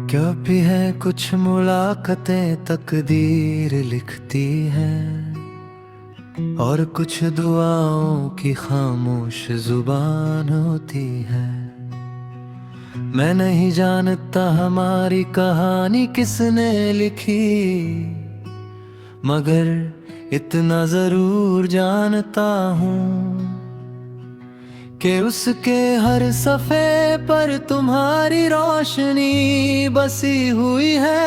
क्या भी है कुछ मुलाकातें तकदीर लिखती हैं, और कुछ दुआओं की खामोश जुबान होती है। मैं नहीं जानता हमारी कहानी किसने लिखी, मगर इतना जरूर जानता हूँ कि उसके हर सफ़े पर तुम्हारी रोशनी बसी हुई है।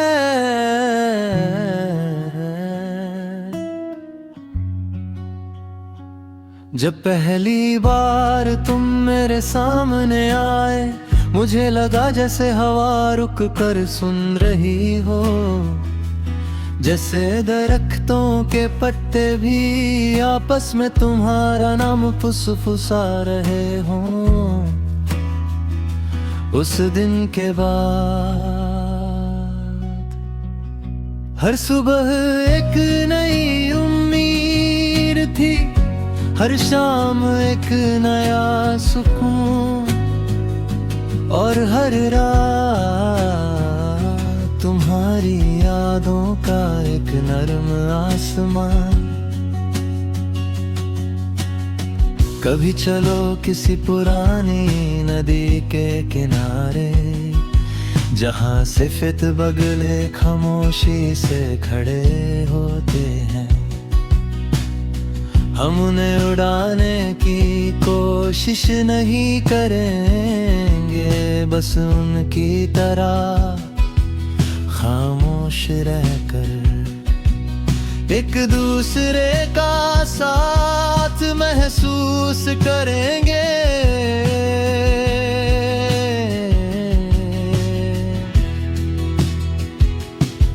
जब पहली बार तुम मेरे सामने आए, मुझे लगा जैसे हवा रुक कर सुन रही हो, जैसे दरख्तों के पत्ते भी आपस में तुम्हारा नाम फुसफुसा रहे हों। उस दिन के बाद हर सुबह एक नई उम्मीद थी, हर शाम एक नया सुकून, और हर रात तुम्हारी यादों का एक नर्म आसमान। कभी चलो किसी पुरानी नदी के किनारे, जहाँ सिफत बगले खामोशी से खड़े होते हैं। हम उन्हें उड़ाने की कोशिश नहीं करेंगे, बस उनकी तरह खामोश रहकर एक दूसरे का साथ महसूस करेंगे।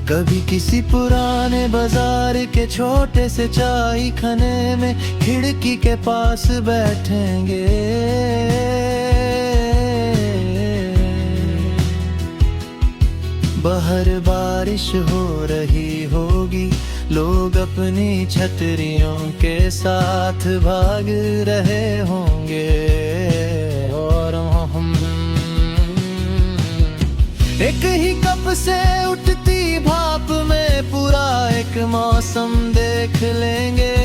कभी किसी पुराने बाजार के छोटे से चाय खाने में खिड़की के पास बैठेंगे। बाहर बारिश हो रही होगी, लोग अपनी छतरियों के साथ भाग रहे होंगे, और हम एक ही कप से उठती भाप में पूरा एक मौसम देख लेंगे।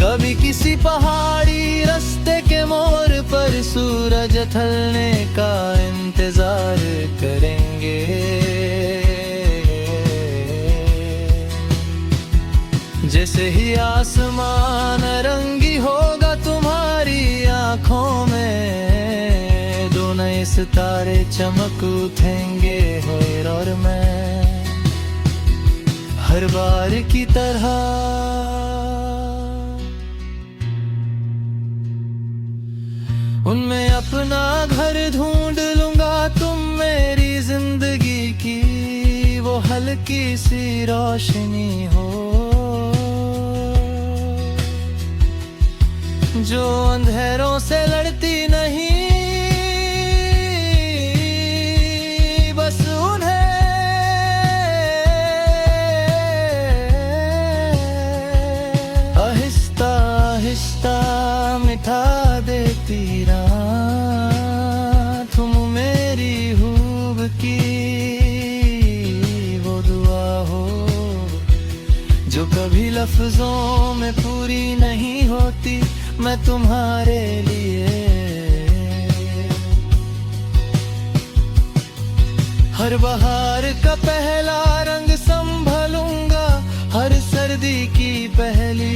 कभी किसी पहाड़ी रास्ते के मोड़ पर सूरज ढलने का इंतजार करेंगे। जैसे ही आसमान रंगी होगा तुम्हारी आंखों में, दो नए सितारे चमक उठेंगे। और मैं हर बार की तरह उनमें अपना घर ढूंढ लूंगा। तुम मेरी जिंदगी की वो हल्की सी रोशनी हो, जो अंधेरों से लड़ती नहीं, बस उन्हें आहिस्ता आहिस्ता मिटा देती रात। तुम मेरी हूब की वो दुआ हो, जो कभी लफ्जों में पूरी नहीं होती, मैं तुम्हारे लिए हर बहार का पहला रंग संभलूंगा, हर सर्दी की पहली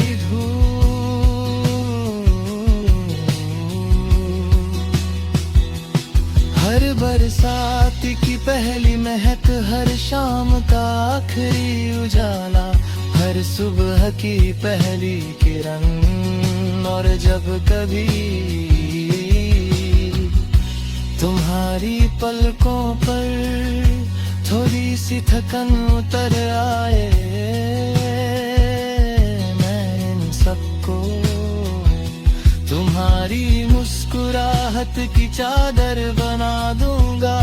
हर बरसात की पहली महक, हर शाम का आखिरी उजाला, हर सुबह की पहली किरण। और जब कभी तुम्हारी पलकों पर थोड़ी सी थकन उतर आए, मैं इन सबको तुम्हारी मुस्कुराहट की चादर बना दूंगा।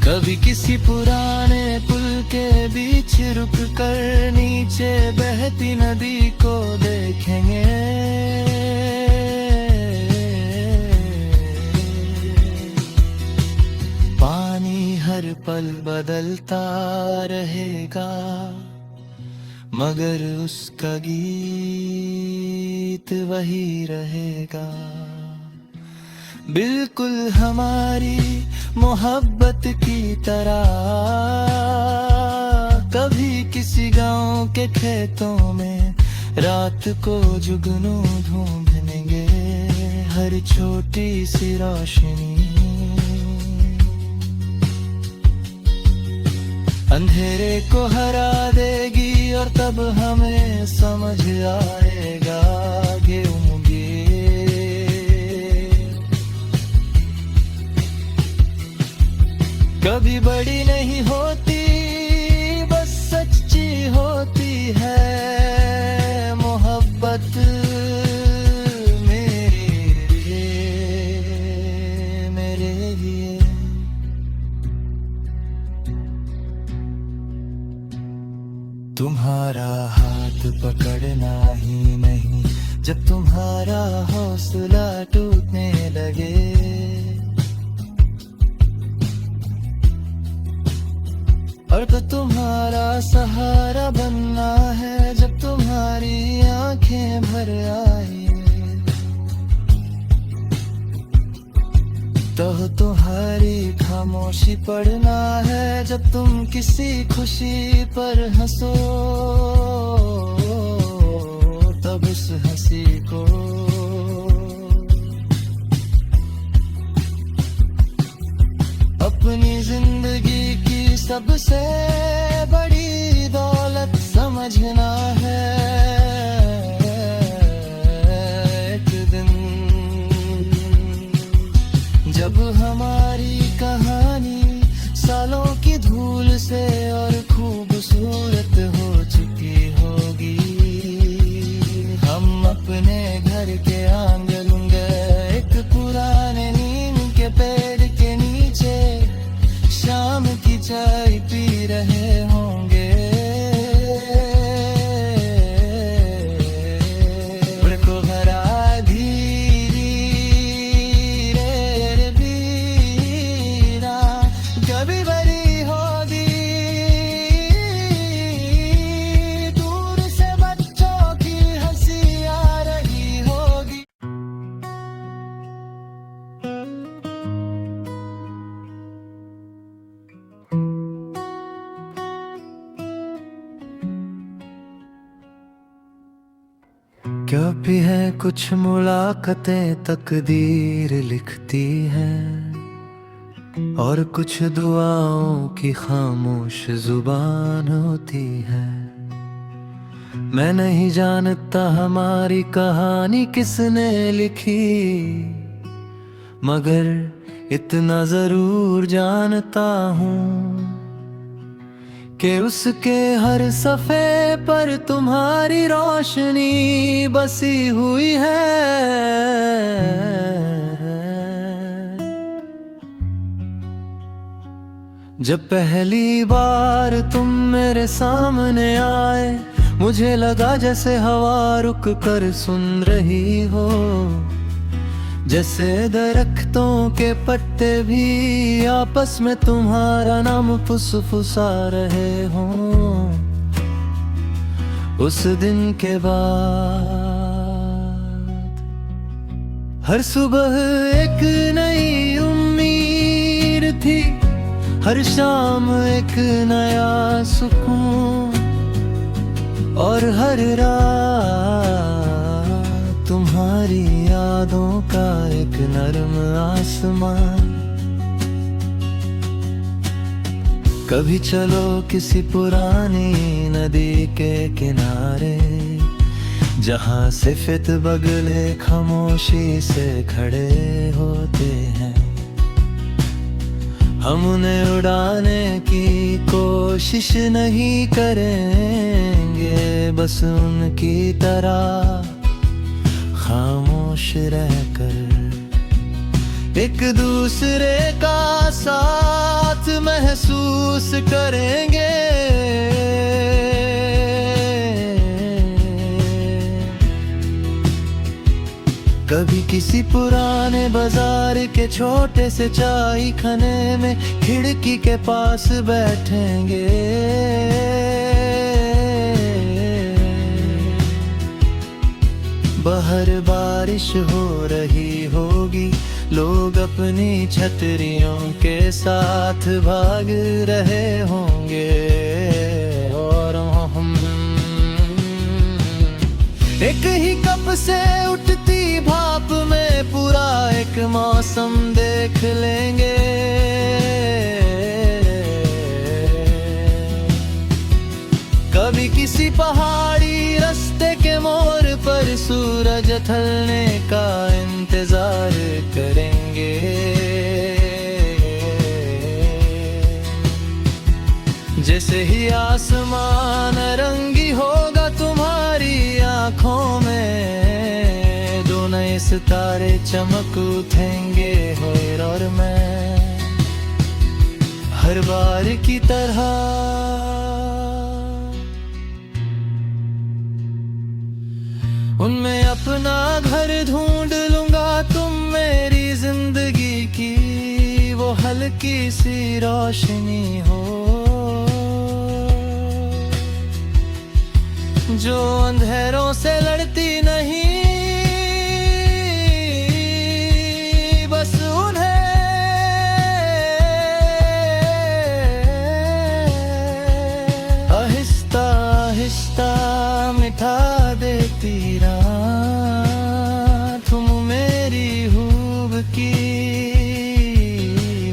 कभी किसी पुराने पुल के बीच रुक कर नीचे बहती नदी को देखेंगे। पानी हर पल बदलता रहेगा, मगर उसका गीत वही रहेगा। बिल्कुल हमारी मोहब्बत की तरह कभी किसी गांव के खेतों में रात को जुगनू ढूंढेंगे। हर छोटी सी रोशनी अंधेरे को हरा देगी, और तब हमें समझ आएगा कि कभी बड़ी नहीं होती, बस सच्ची होती है मोहब्बत। मेरे लिए तुम्हारा हाथ पकड़ना ही नहीं, जब तुम्हारा हौसला टूटने लगे। और तो तुम्हारा सहारा बनना है, जब तुम्हारी आंखें भर आई। तो तुम्हारी खामोशी पढ़ना है, जब तुम किसी खुशी पर हंसो। तब उस हंसी को अपनी जिंदगी की सबसे बड़ी दौलत समझना है। एक दिन जब हमारी कहानी सालों की धूल से और खूबसूरत हो चुकी होगी, हम अपने घर के आंगन में एक पुराने नीम के पेड़ के नीचे शाम की चाय पी रहे होंगे। को भरा धीरे रे बीरा कभी बड़ी होगी, दूर से बच्चों की हंसी आ रही होगी। क्या भी है कुछ मुलाकातें तकदीर लिखती हैं, और कुछ दुआओं की खामोश जुबान होती है। मैं नहीं जानता हमारी कहानी किसने लिखी, मगर इतना जरूर जानता हूँ कि उसके हर सफ़े पर तुम्हारी रोशनी बसी हुई है। जब पहली बार तुम मेरे सामने आए, मुझे लगा जैसे हवा रुक कर सुन रही हो, जैसे दरख्तों के पत्ते भी आपस में तुम्हारा नाम फुसफुसा रहे हों। उस दिन के बाद हर सुबह एक नई उम्मीद थी, हर शाम एक नया सुकून, और हर रात तुम्हारी यादों का एक नर्म आसमान। कभी चलो किसी पुरानी नदी के किनारे, जहाँ सिफत बगले खामोशी से खड़े होते हैं। हम उन्हें उड़ाने की कोशिश नहीं करेंगे, बस उनकी तरह खामोश रहकर एक दूसरे का साथ महसूस करेंगे। कभी किसी पुराने बाजार के छोटे से चाय खाने में खिड़की के पास बैठेंगे। बाहर बारिश हो रही होगी, लोग अपनी छतरियों के साथ भाग रहे होंगे, और हम एक ही कप से उठती भाप में पूरा एक मौसम देख लेंगे। कभी किसी पहाड़ी रास्ते के मोड़ पर सूरज ढलने का इंतजार करेंगे। जैसे ही आसमान रंगी होगा तुम्हारी आंखों में, दो नए सितारे चमक उठेंगे। और मैं हर बार की तरह उनमें अपना घर ढूंढ लूंगा। तुम मेरी जिंदगी की वो हल्की सी रोशनी हो, जो अंधेरों से लड़ती नहीं, बस उन्हें आहिस्ता आहिस्ता मिटा देती रात। तुम मेरी खूब की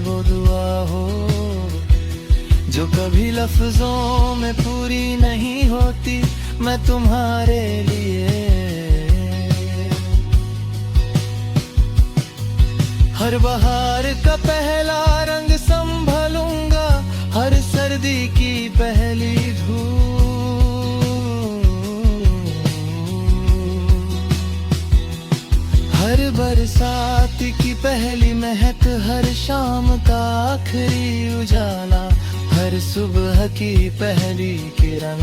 वो दुआ हो, जो कभी लफ्जों में पूरी नहीं होती। मैं तुम्हारे लिए हर बहार का पहला रंग संभलूंगा, हर सर्दी की पहली धूप, हर बरसात की पहली महक, हर शाम का आखिरी उजाला, हर सुबह की पहली किरण।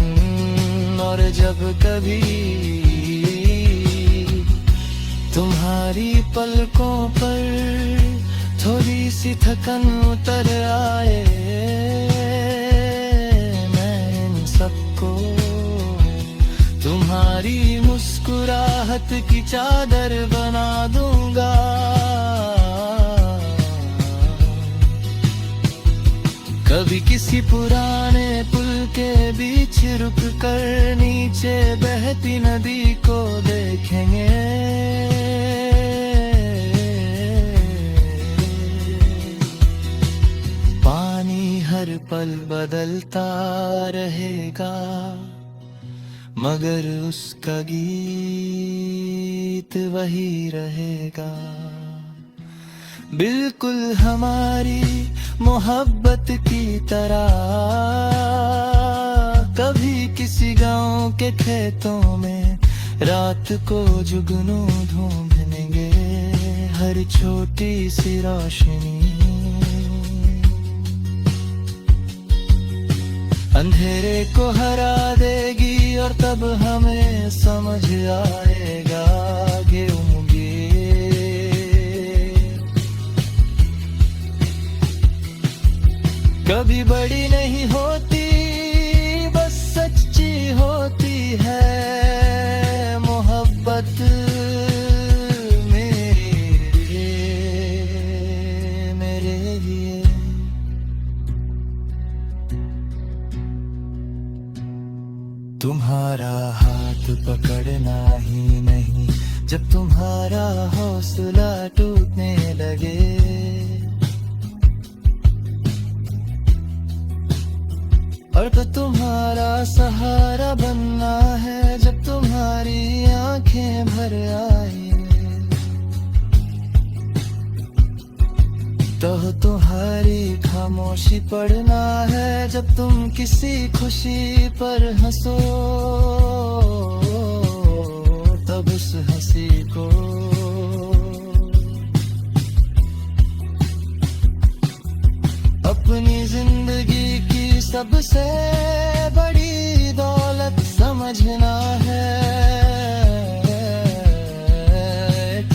और जब कभी तुम्हारी पलकों पर थोड़ी सी थकन उतर आए, मैं इन सबको तुम्हारी मुस्कुराहट की चादर बना दूंगा। कभी किसी पुराने पुल के बीच रुक कर नीचे बहती नदी को देखेंगे। पानी हर पल बदलता रहेगा, मगर उसका गीत वही रहेगा। बिल्कुल हमारी मोहब्बत की तरह कभी किसी गांव के खेतों में रात को जुगनू ढूंढेंगे। हर छोटी सी रोशनी अंधेरे को हरा देगी, और तब हमें समझ आएगा कि कभी बड़ी नहीं होती, बस सच्ची होती है मोहब्बत। मेरे लिए तुम्हारा हाथ पकड़ना ही नहीं, जब तुम्हारा हौसला टूटने लगे, और तो तुम्हारा सहारा बनना है जब तुम्हारी आंखें भर आई। तो तुम्हारी खामोशी पढ़ना है जब तुम किसी खुशी पर हंसो, तब उस हंसी को अपनी जिंदगी की सबसे बड़ी दौलत समझना है। एक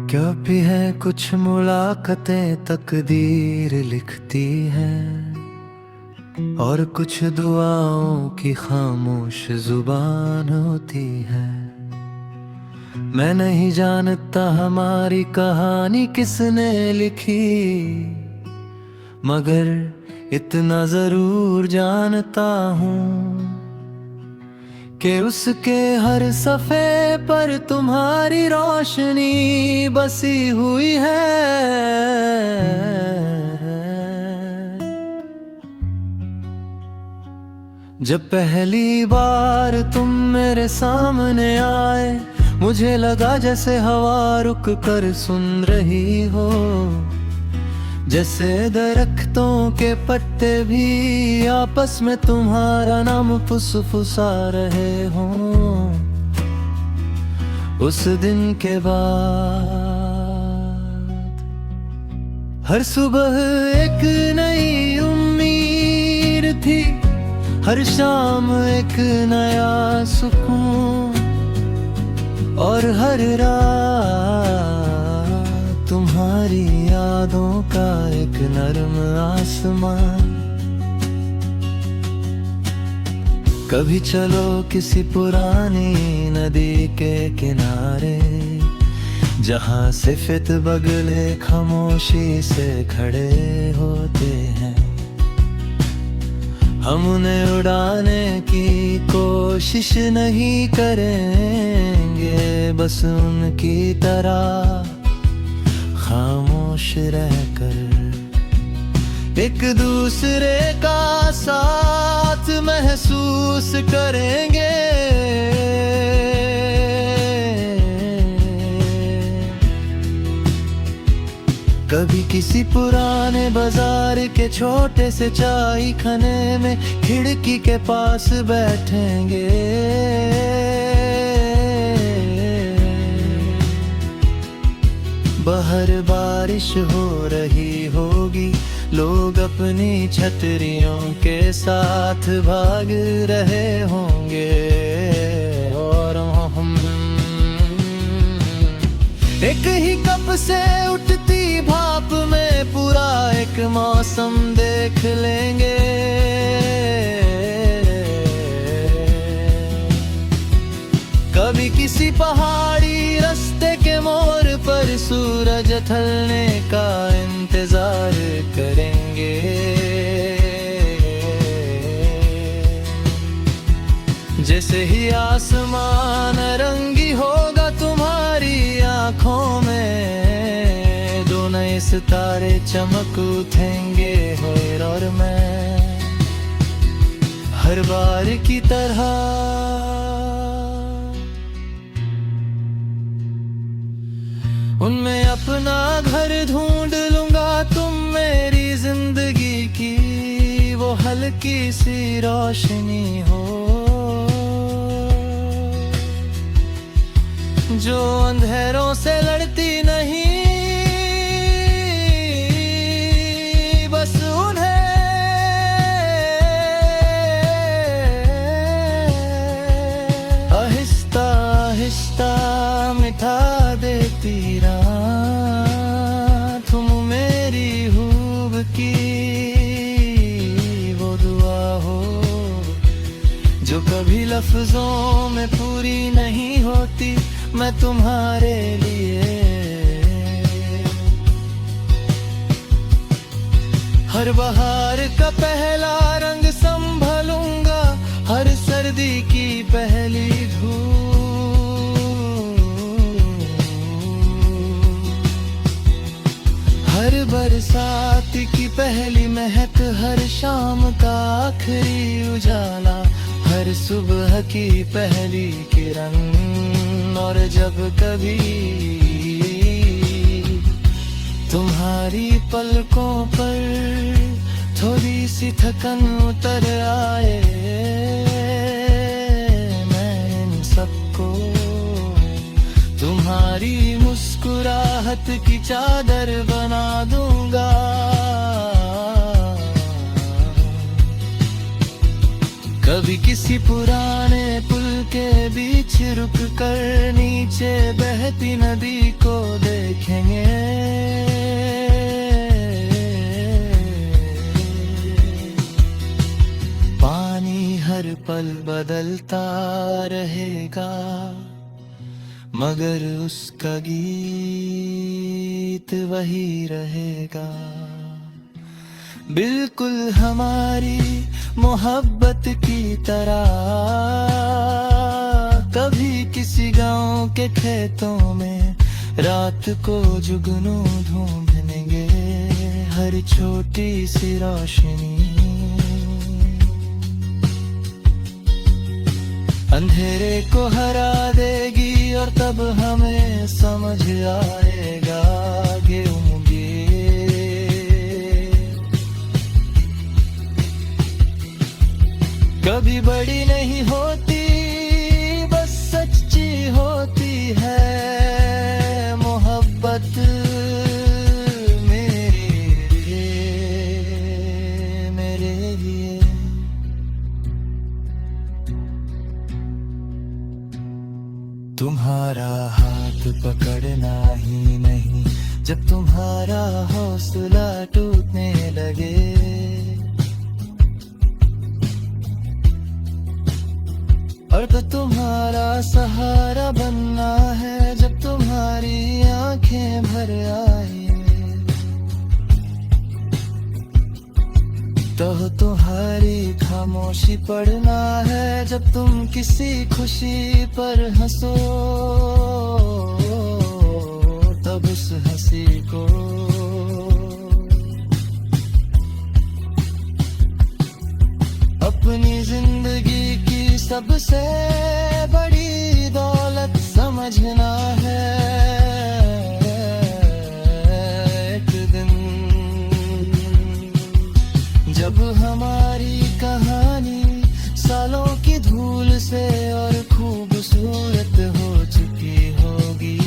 क्या भी है कुछ मुलाकातें तकदीर लिखती है, और कुछ दुआओं की खामोश जुबान होती है। मैं नहीं जानता हमारी कहानी किसने लिखी, मगर इतना जरूर जानता हूँ कि उसके हर सफ़े पर तुम्हारी रोशनी बसी हुई है। जब पहली बार तुम मेरे सामने आए, मुझे लगा जैसे हवा रुक कर सुन रही हो, जैसे दरख्तों के पत्ते भी आपस में तुम्हारा नाम फुसफुसा रहे हों। उस दिन के बाद हर सुबह एक नई उम्मीद थी, हर शाम एक नया सुकून, और हर रात तुम्हारी यादों का एक नर्म आसमान। कभी चलो किसी पुरानी नदी के किनारे, जहाँ सिफत बगले खामोशी से खड़े होते हैं। हम उन्हें उड़ाने की कोशिश नहीं करेंगे, बस उनकी तरह खामोश रहकर एक दूसरे का साथ महसूस करेंगे। कभी किसी पुराने बाजार के छोटे से चाय खाने में खिड़की के पास बैठेंगे। बाहर बारिश हो रही होगी, लोग अपनी छतरियों के साथ भाग रहे होंगे, और हम एक ही कप से उठती भाप में पूरा एक मौसम देख लेंगे। कभी किसी पहाड़ी रास्ते के मोड़ पर सूरज ढलने का इंतजार करेंगे। जैसे ही आसमान रंगी होगा तुम्हारी आंखों में, दो नए सितारे चमक उठेंगे। और मैं हर बार की तरह उनमें अपना घर ढूंढ लूंगा। तुम मेरी जिंदगी की वो हल्की सी रोशनी हो, जो अंधेरों से लड़ती नहीं, बस उन्हें आहिस्ता आहिस्ता मिटा देती रात। तुम मेरी हूब की वो दुआ हो, जो कभी लफ्जों में पूरी नहीं होती, मैं तुम्हारे लिए हर बहार का पहला रंग संभलूंगा, हर सर्दी की पहली हर बरसात की पहली महक, हर शाम का आखिरी उजाला, हर सुबह की पहली किरण। और जब कभी तुम्हारी पलकों पर थोड़ी सी थकन उतर आए, मैं इन सबको तुम्हारी मुस्कुराहट की चादर बना दूंगा। कभी किसी पुराने पुल के बीच रुक कर नीचे बहती नदी को देखेंगे। पानी हर पल बदलता रहेगा, मगर उसका गीत वही रहेगा। बिल्कुल हमारी मोहब्बत की तरह कभी किसी गांव के खेतों में रात को जुगनू ढूंढेंगे। हर छोटी सी रोशनी अंधेरे को हरा देगी, और तब हमें समझ आएगा कि कभी बड़ी नहीं होती, बस सच्ची होती है मोहब्बत। मेरे लिए तुम्हारा हाथ पकड़ना ही नहीं, जब तुम्हारा हौसला टूटने लगे। और तो तुम्हारा सहारा बनना है, जब तुम्हारी आंखें भर आई। तो तुम्हारी खामोशी पढ़ना है, जब तुम किसी खुशी पर हंसो। तब उस हंसी को अपनी जिंदगी की सबसे बड़ी दौलत समझना है। एक दिन जब हमारी कहानी सालों की धूल से और खूबसूरत हो चुकी होगी,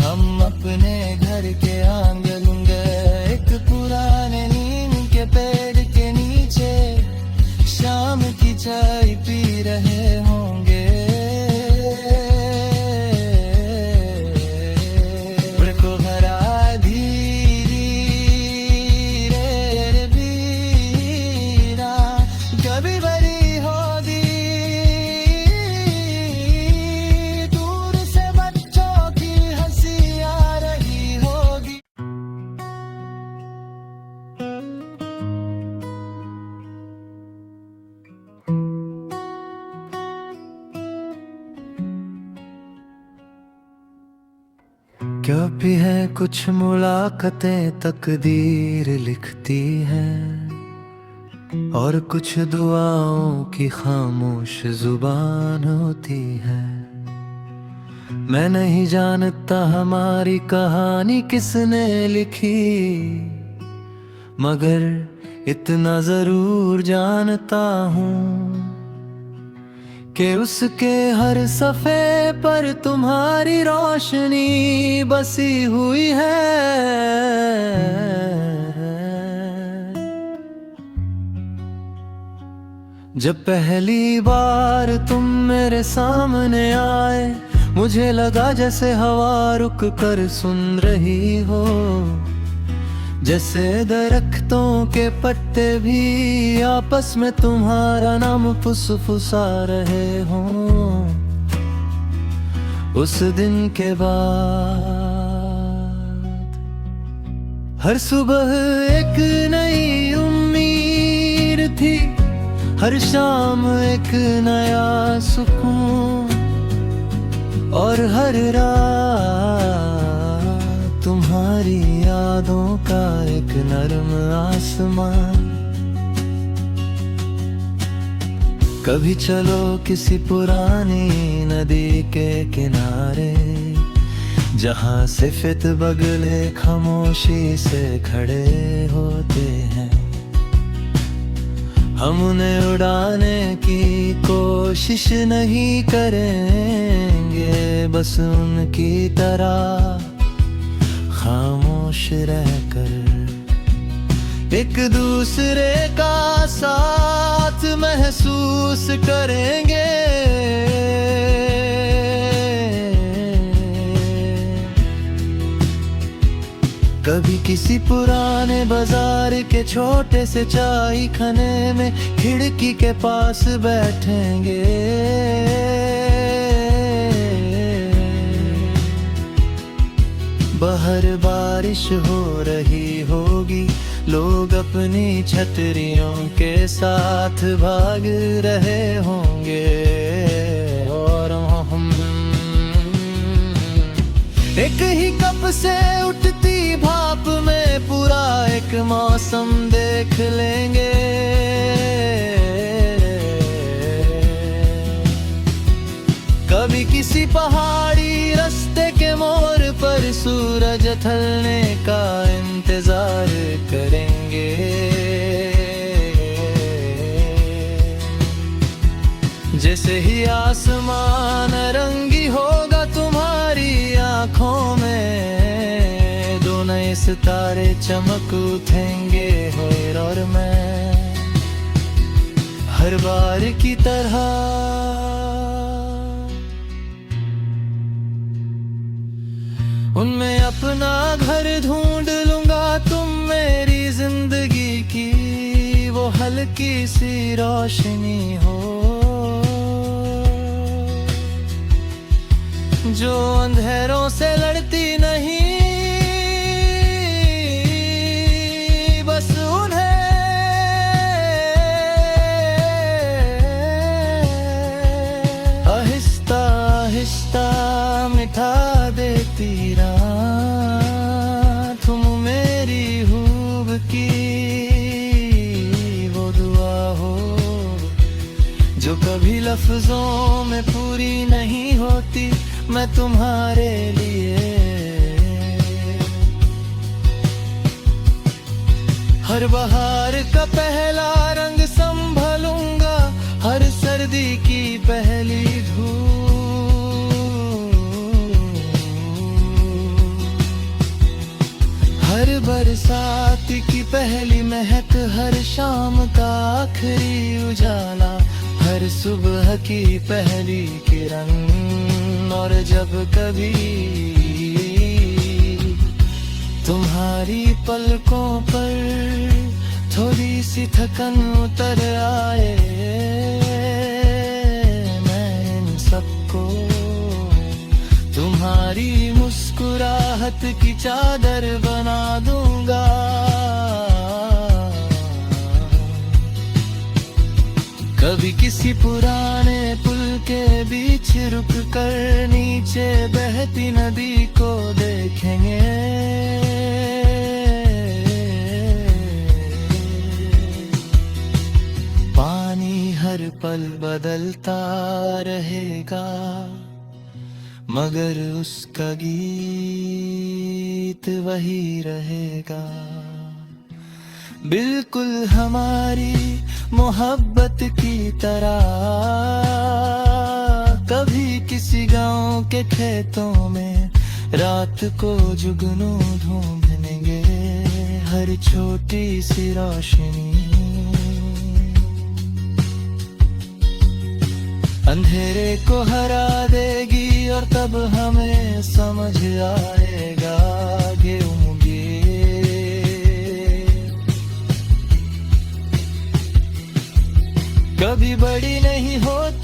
हम अपने घर के आंगन गए, एक पुराने नीम के पेड़ के नीचे शाम की चाय पी रहे होंगे। को हरा धीरे बीरा कभी बड़ी होगी, दूर से बच्चों की हंसी आ रही होगी। क्या भी है कुछ मुलाकातें तकदीर लिखती हैं, और कुछ दुआओं की खामोश जुबान होती है। मैं नहीं जानता हमारी कहानी किसने लिखी, मगर इतना जरूर जानता हूँ कि उसके हर सफ़े पर तुम्हारी रोशनी बसी हुई है। जब पहली बार तुम मेरे सामने आए, मुझे लगा जैसे हवा रुक कर सुन रही हो, जैसे दरख्तों के पत्ते भी आपस में तुम्हारा नाम फुसफुसा रहे हों। उस दिन के बाद हर सुबह एक नई उम्मीद थी, हर शाम एक नया सुकून, और हर रात तुम्हारी यादों का एक नरम आसमान। कभी चलो किसी पुरानी नदी के किनारे, जहाँ सिफत बगले खामोशी से खड़े होते हैं। हम उन्हें उड़ाने की कोशिश नहीं करेंगे, बस उनकी तरह खामोश रहकर एक दूसरे का साथ महसूस महसूस करेंगे। कभी किसी पुराने बाजार के छोटे से चाय खाने में खिड़की के पास बैठेंगे। बाहर बारिश हो रही होगी, लोग अपनी छतरियों के साथ भाग रहे होंगे, और हम एक ही कप से उठती भाप में पूरा एक मौसम देख लेंगे। कभी किसी पहाड़ी रास्ते के मोड़ पर सूरज ढलने का इंतजार करेंगे। जैसे ही आसमान रंगी होगा तुम्हारी आंखों में, दो नए सितारे चमक उठेंगे। और मैं हर बार की तरह उनमें अपना घर ढूंढ लूंगा। तुम मेरी जिंदगी की वो हल्की सी रोशनी हो, जो अंधेरों से लड़ती नहीं, बस उन्हें आहिस्ता आहिस्ता मिटा देती रात। तुम मेरी खूब की वो दुआ हो, जो कभी लफ्जों में पूरी नहीं होती, मैं तुम्हारे लिए हर बहार का पहला रंग संभलूंगा, हर सर्दी की पहली धूप, हर बरसात की पहली महक, हर शाम का आखिरी उजाला, हर सुबह की पहली किरण। और जब कभी तुम्हारी पलकों पर थोड़ी सी थकन उतर आए, मैं इन सबको तुम्हारी मुस्कुराहट की चादर बना दूंगा। कभी किसी पुराने पुल के बीच रुक कर नीचे बहती नदी को देखेंगे। पानी हर पल बदलता रहेगा, मगर उसका गीत वही रहेगा। बिल्कुल हमारी मोहब्बत की तरह कभी किसी गांव के खेतों में रात को जुगनू ढूंढेंगे। हर छोटी सी रोशनी अंधेरे को हरा देगी, और तब हमें समझ आएगा कि कभी बड़ी नहीं होती